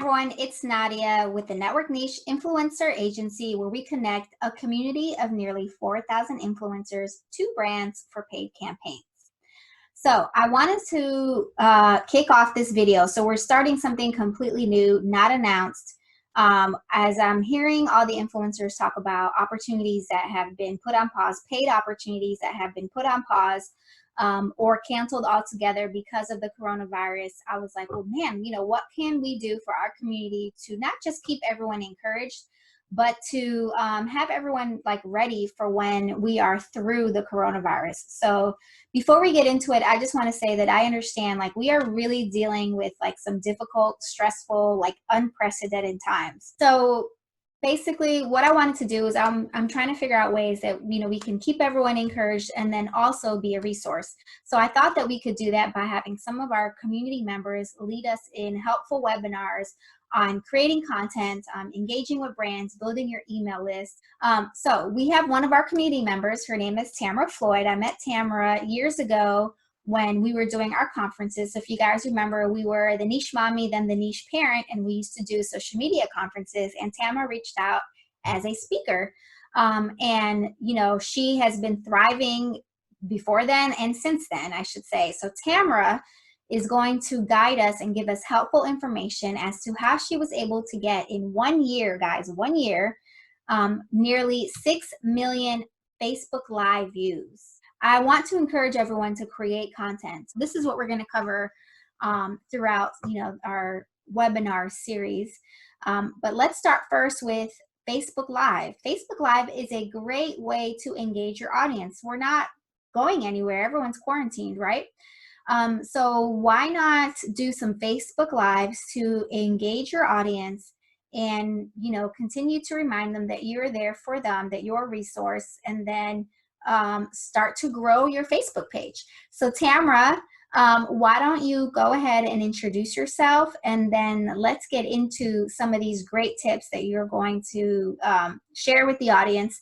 everyone, it's Nadia with the Network Niche Influencer Agency, where we connect a community of nearly 4,000 influencers to brands for paid campaigns. So I wanted to kick off this video. So we're starting something completely new, not announced. As I'm hearing all the influencers talk about opportunities that have been put on pause, paid opportunities that have been put on pause, or canceled altogether because of the coronavirus, I was like, well, man, what can we do for our community to not just keep everyone encouraged, but to have everyone like ready for when we are through the coronavirus. So before we get into it, I just want to say that I understand, like, we are really dealing with like some difficult, stressful, like unprecedented times. So basically what I wanted to do is I'm trying to figure out ways that we can keep everyone encouraged and then also be a resource. So I thought that we could do that by having some of our community members lead us in helpful webinars on creating content, engaging with brands, building your email list. So we have one of our community members. Her name is Tamara Floyd. I met Tamara years ago when we were doing our conferences. So if you guys remember, we were the Niche Mommy, then the Niche Parent, and we used to do social media conferences, and Tamara reached out as a speaker. And she has been thriving before then and since then, I should say. So Tamara is going to guide us and give us helpful information as to how she was able to get in 1 year, guys, 1 year, nearly 6 million Facebook Live views. I want to encourage everyone to create content. This is what we're going to cover throughout, our webinar series. But let's start first with Facebook Live. Facebook Live is a great way to engage your audience. We're not going anywhere. Everyone's quarantined, right? So why not do some Facebook Lives to engage your audience and, continue to remind them that you're there for them, that you're a resource, and then start to grow your Facebook page. So Tamara, why don't you go ahead and introduce yourself, and then let's get into some of these great tips that you're going to share with the audience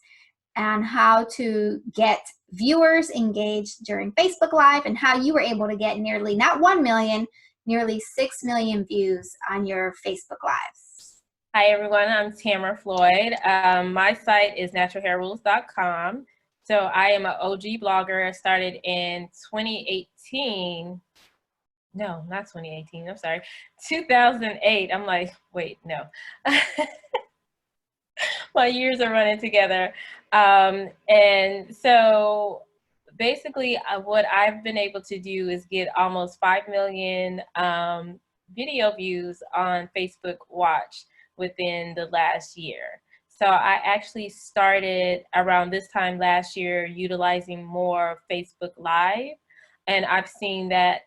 on how to get viewers engaged during Facebook Live and how you were able to get nearly, not 1 million, nearly 6 million views on your Facebook Lives. Hi everyone, I'm Tamara Floyd. My site is naturalhairrules.com. So I am an OG blogger. I started in 2018. No, not 2018. I'm sorry. 2008. I'm like, wait, no. My years are running together. And so basically what I've been able to do is get almost 5 million video views on Facebook Watch within the last year. So I actually started around this time last year utilizing more Facebook Live, and I've seen that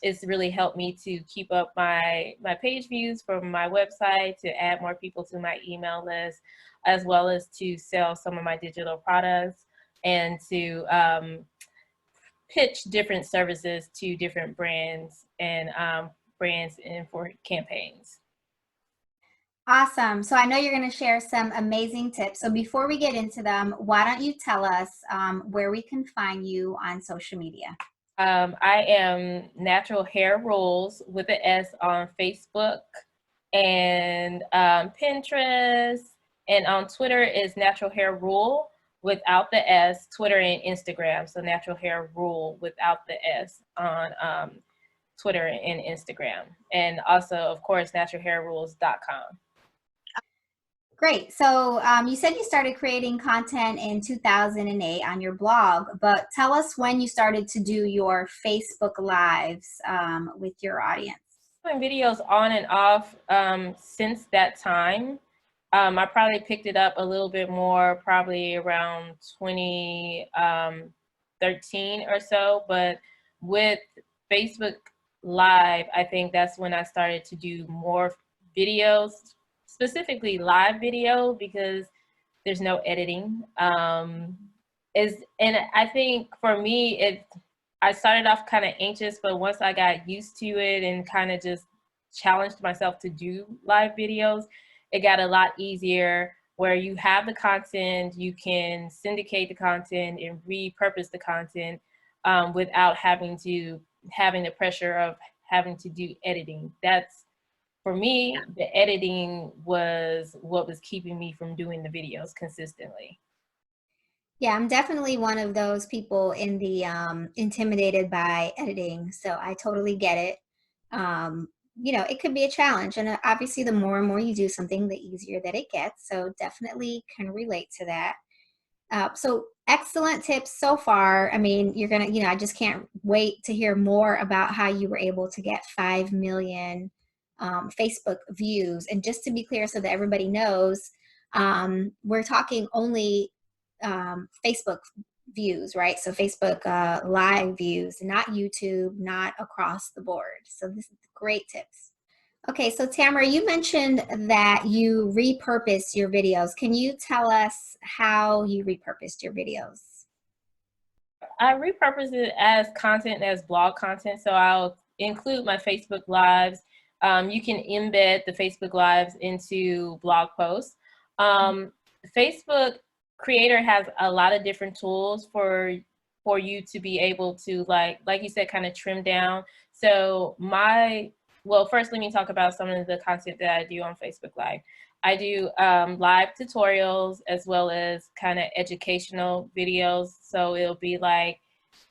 it's really helped me to keep up my page views from my website, to add more people to my email list, as well as to sell some of my digital products and to pitch different services to different brands and for campaigns. Awesome. So I know you're going to share some amazing tips. So before we get into them, why don't you tell us where we can find you on social media? I am Natural Hair Rules with an S on Facebook and Pinterest, and on Twitter is Natural Hair Rule without the S, Twitter and Instagram. So Natural Hair Rule without the S on Twitter and Instagram. And also, of course, naturalhairrules.com. Great. So you said you started creating content in 2008 on your blog, but tell us when you started to do your Facebook Lives with your audience. Doing videos on and off since that time. I probably picked it up a little bit more, probably around 2013 or so, but with Facebook Live, I think that's when I started to do more videos, specifically live video, because there's no editing. And I think for me, I started off kind of anxious, but once I got used to it and kind of just challenged myself to do live videos, it got a lot easier, where you have the content, you can syndicate the content and repurpose the content without having the pressure of having to do editing. That's for me, the editing was what was keeping me from doing the videos consistently. Yeah, I'm definitely one of those people in the intimidated by editing. So I totally get it. You know, it could be a challenge. And obviously, the more and more you do something, the easier that it gets. So definitely can relate to that. So excellent tips so far. I mean, you're gonna, you know, I just can't wait to hear more about how you were able to get 5 million Facebook views. And just to be clear, so that everybody knows, we're talking only Facebook views, right? So Facebook live views, not YouTube, not across the board. So this is great tips. Okay, so Tamara, you mentioned that you repurpose your videos. Can you tell us how you repurposed your videos? I repurpose it as content, as blog content. So I'll include my Facebook Lives. You can embed the Facebook Lives into blog posts. Facebook Creator has a lot of different tools for you to be able to, like you said, kind of trim down. So well, first let me talk about some of the content that I do on Facebook Live. I do live tutorials as well as kind of educational videos. So it'll be like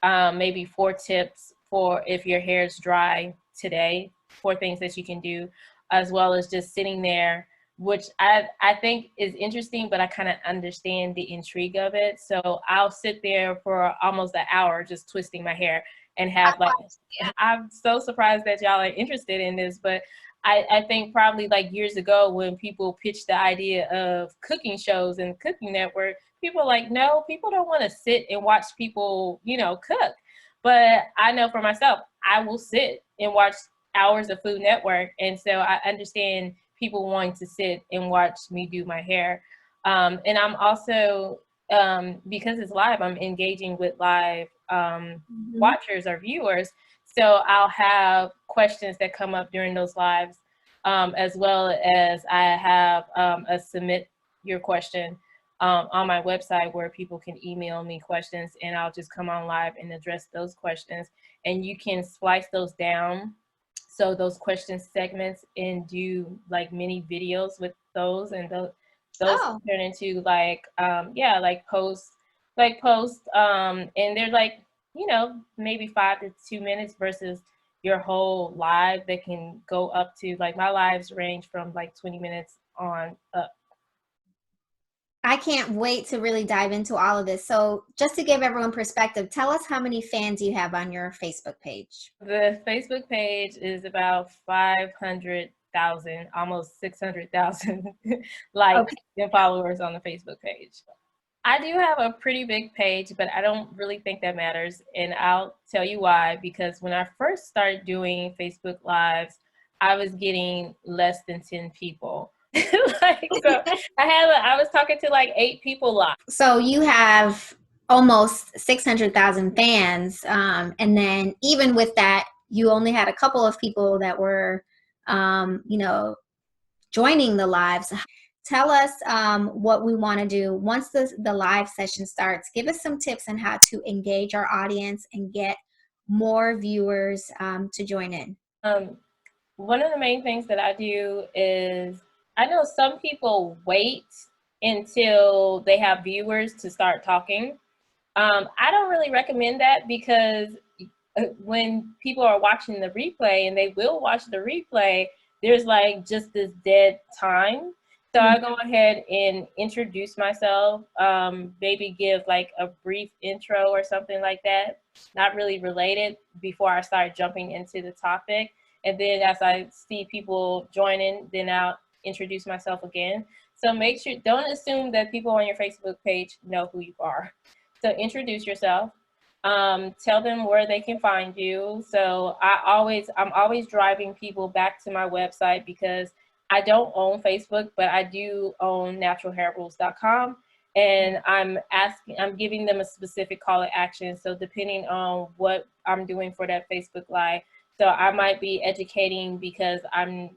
maybe 4 tips for if your hair is dry today, 4 things that you can do, as well as just sitting there, which I think is interesting, but I kind of understand the intrigue of it. So I'll sit there for almost an hour just twisting my hair and have like, I'm so surprised that y'all are interested in this, but I think probably like years ago when people pitched the idea of cooking shows and Cooking Network, people are like, no, people don't want to sit and watch people, you know, cook. But I know for myself, I will sit and watch hours of Food Network. And so I understand people wanting to sit and watch me do my hair. And I'm also, because it's live, I'm engaging with live watchers or viewers. So I'll have questions that come up during those lives, as well as I have a submit your question on my website where people can email me questions, and I'll just come on live and address those questions. And you can splice those down, so those question segments, and do like mini videos with those, and those Oh, turn into like yeah, like posts, and they're like, you know, maybe 5 to 2 minutes versus your whole live that can go up to, like, my lives range from like 20 minutes on up. I can't wait to really dive into all of this. So just to give everyone perspective, tell us how many fans you have on your Facebook page. The Facebook page is about 500,000, almost 600,000 likes Okay. and followers on the Facebook page. I do have a pretty big page, but I don't really think that matters. And I'll tell you why. Because when I first started doing Facebook Lives, I was getting less than 10 people. Like, so I was talking to like 8 people live. So you have almost 600,000 fans. And then even with that, you only had a couple of people that were, you know, joining the lives. Tell us what we want to do once the live session starts. Give us some tips on how to engage our audience and get more viewers to join in. One of the main things that I do is, I know some people wait until they have viewers to start talking. I don't really recommend that, because when people are watching the replay, and they will watch the replay, there's like just this dead time. So I go ahead and introduce myself, maybe give like a brief intro or something like that, not really related, before I start jumping into the topic. And then as I see people joining, then I'll introduce myself again. So make sure, don't assume that people on your Facebook page know who you are. So introduce yourself. Tell them where they can find you. So I'm always driving people back to my website, because I don't own Facebook, but I do own naturalhairrules.com. And I'm giving them a specific call to action. So depending on what I'm doing for that Facebook Live, so I might be educating because I'm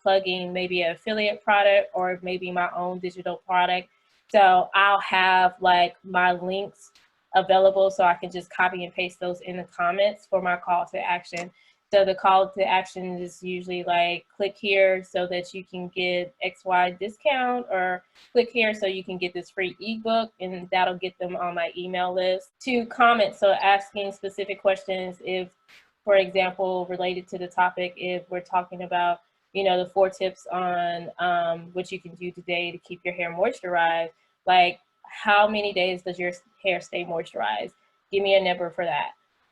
plugging maybe an affiliate product, or maybe my own digital product. So I'll have like my links available, so I can just copy and paste those in the comments for my call to action. So the call to action is usually like, click here so that you can get XY discount, or click here so you can get this free ebook, and that'll get them on my email list. To comment, so asking specific questions, if, for example, related to the topic, if we're talking about, you know, the 4 tips on what you can do today to keep your hair moisturized, like how many days does your hair stay moisturized? Give me a number for that.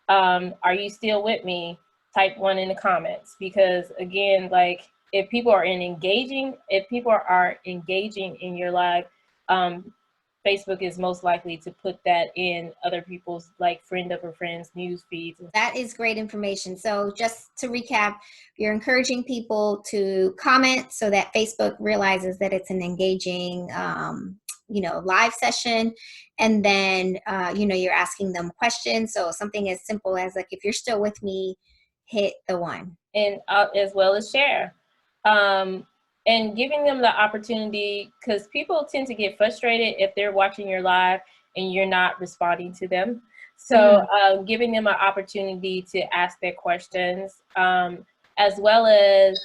Are you still with me? Type 1 in the comments, because again, like if people are engaging in your live, Facebook is most likely to put that in other people's like friend of a friend's news feeds. That is great information. So just to recap, you're encouraging people to comment so that Facebook realizes that it's an engaging live session. And then you're asking them questions. So something as simple as like, if you're still with me, hit the 1. And as well as share. And giving them the opportunity, because people tend to get frustrated if they're watching your live and you're not responding to them. So giving them an opportunity to ask their questions, as well as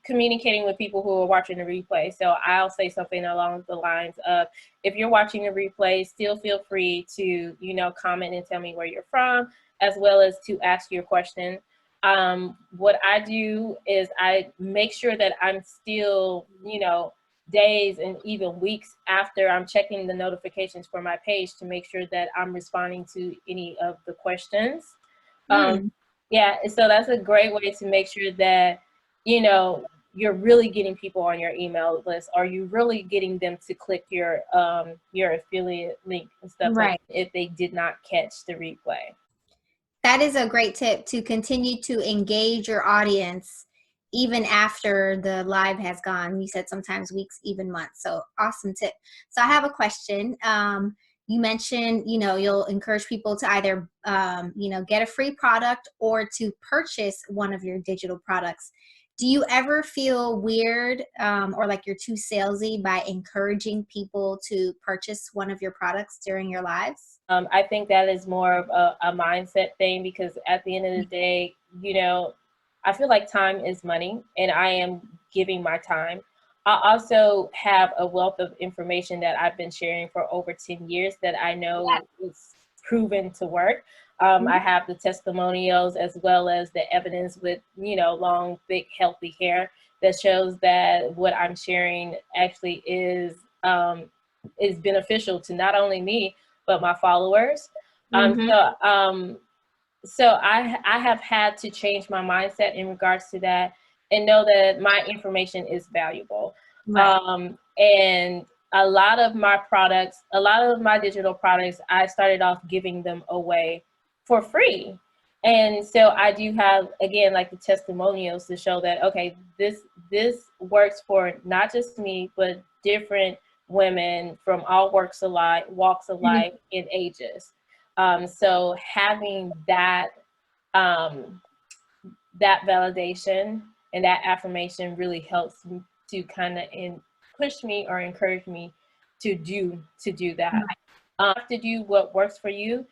communicating with people who are watching the replay. So I'll say something along the lines of, if you're watching the replay, still feel free to, comment and tell me where you're from, as well as to ask your question. What I do is I make sure that I'm still, days and even weeks after I'm checking the notifications for my page to make sure that I'm responding to any of the questions. Yeah, so that's a great way to make sure that, you're really getting people on your email list. Are you really getting them to click your affiliate link and stuff, Right. like if they did not catch the replay? That is a great tip, to continue to engage your audience even after the live has gone. You said sometimes weeks, even months. So awesome tip. So I have a question. You mentioned, you'll encourage people to either, get a free product or to purchase one of your digital products. Do you ever feel weird or like you're too salesy by encouraging people to purchase one of your products during your lives? I think that is more of a mindset thing, because at the end of the day, I feel like time is money, and I am giving my time. I also have a wealth of information that I've been sharing for over 10 years that I know is proven to work. I have the testimonials as well as the evidence with, long, thick, healthy hair that shows that what I'm sharing actually is beneficial to not only me, but my followers. So I have had to change my mindset in regards to that, and know that my information is valuable. Right. And a lot of my digital products, I started off giving them away for free. And so I do have, again, like the testimonials to show that, okay, this works for not just me, but different women from all walks of life, and ages. So having that that validation and that affirmation really helps me to kind of push me or encourage me to do that. Have to do what works for you,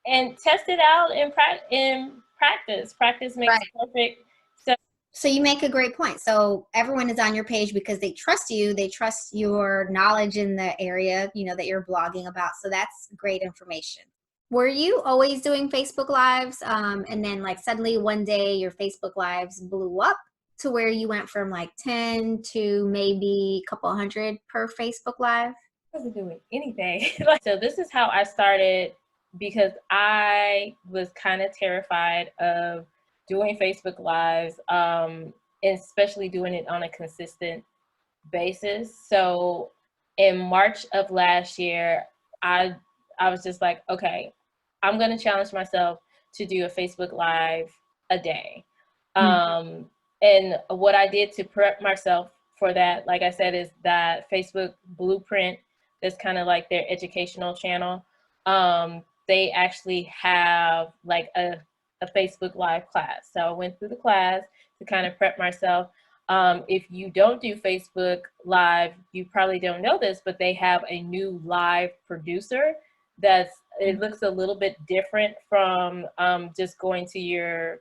and test it out in practice. Practice makes perfect. So you make a great point. So everyone is on your page because they trust you. They trust your knowledge in the area, that you're blogging about. So that's great information. Were you always doing Facebook Lives? And then like suddenly one day your Facebook Lives blew up to where you went from like 10 to maybe a couple hundred per Facebook Live? I wasn't doing anything. So this is how I started, because I was kind of terrified of doing Facebook Lives, especially doing it on a consistent basis. So in March of last year, I was just like, okay, I'm gonna challenge myself to do a Facebook Live a day. And what I did to prep myself for that, like I said, is that Facebook Blueprint, that's kind of like their educational channel. They actually have like a Facebook Live class. So I went through the class to kind of prep myself. If you don't do Facebook Live, you probably don't know this, but they have a new live producer that's it looks a little bit different from just going to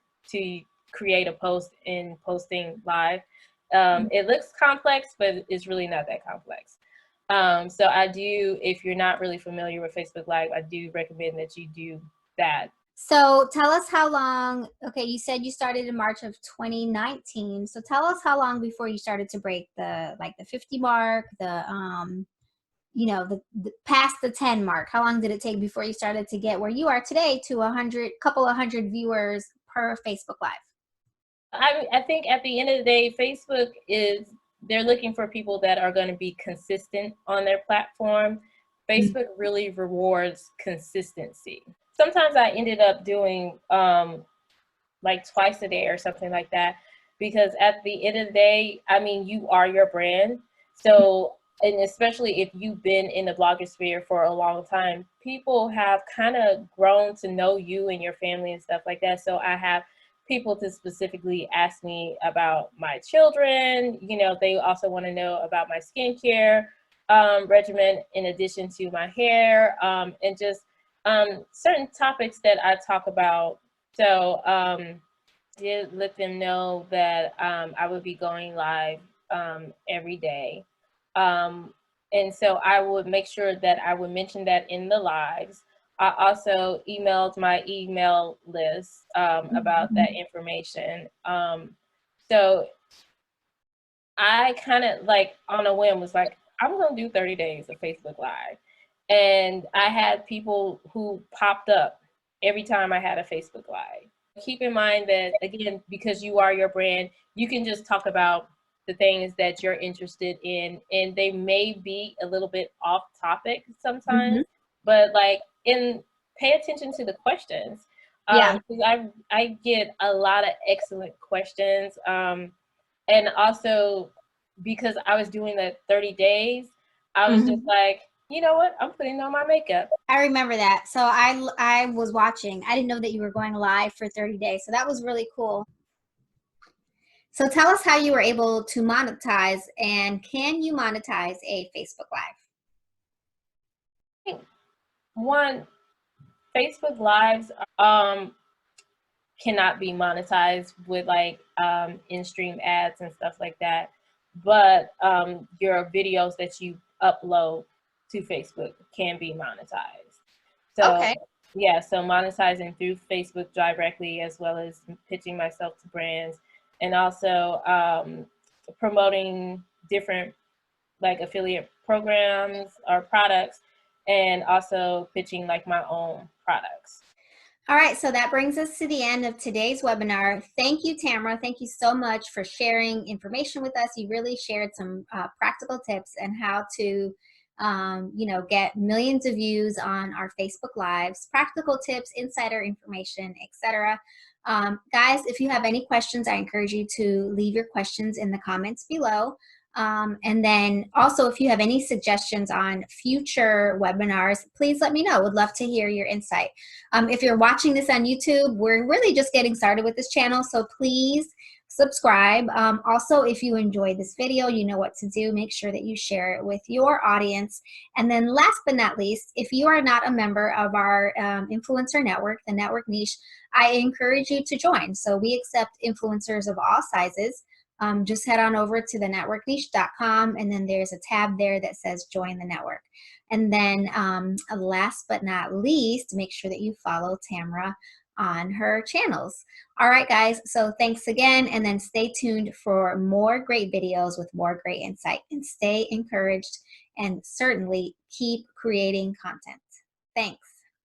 create a post and posting live. It looks complex, but it's really not that complex. So I do, if you're not really familiar with Facebook Live, I do recommend that you do that. So tell us how long, okay, you said you started in March of 2019. So tell us how long before you started to break the, like the 50 mark, you know, the past the 10 mark. How long did it take before you started to get where you are today to 100, couple of hundred viewers per Facebook Live? I think at the end of the day, Facebook is, they're looking for people that are going to be consistent on their platform. Facebook really rewards consistency. Sometimes I ended up doing like twice a day or something like that, because at the end of the day, I mean, you are your brand. So, and especially if you've been in the blogger sphere for a long time, people have kind of grown to know you and your family and stuff like that. So I have people to specifically ask me about my children. You know, they also want to know about my skincare regimen in addition to my hair, and just certain topics that I talk about. So did let them know that I would be going live every day. And so I would make sure that I would mention that in the lives. I also emailed my email list about that information. So I kind of like on a whim was like, I'm going to do 30 days of Facebook Live. And I had people who popped up every time I had a Facebook Live. Keep in mind that, again, because you are your brand, you can just talk about the things that you're interested in, and they may be a little bit off topic sometimes, but like pay attention to the questions. Yeah. 'Cause I get a lot of excellent questions. And also because I was doing that 30 days, I was just like, you know what? I'm putting on my makeup. I remember that. So I was watching. I didn't know that you were going live for 30 days. So that was really cool. So tell us how you were able to monetize, and can you monetize a Facebook Live? One, Facebook Lives cannot be monetized with like in-stream ads and stuff like that, but your videos that you upload to Facebook can be monetized. So Okay. yeah, so monetizing through Facebook directly, as well as pitching myself to brands, and also promoting different like affiliate programs or products, and also pitching like my own products. All right, so that brings us to the end of today's webinar. Thank you, Tamara. Thank you so much for sharing information with us. You really shared some practical tips and how to, you know, get millions of views on our Facebook Lives, practical tips, insider information, etc. Guys, if you have any questions, I encourage you to leave your questions in the comments below. And then also, if you have any suggestions on future webinars, please let me know. Would love to hear your insight. If you're watching this on YouTube, we're really just getting started with this channel, so please subscribe. Also, if you enjoyed this video, you know what to do. Make sure that you share it with your audience. And then last but not least, if you are not a member of our influencer network, the Network Niche, I encourage you to join. So we accept influencers of all sizes. Just head on over to thenetworkniche.com, and then there's a tab there that says join the network. And then last but not least, make sure that you follow Tamara on her channels. All right, guys, so thanks again, and then stay tuned for more great videos with more great insight, and stay encouraged, and certainly keep creating content. Thanks.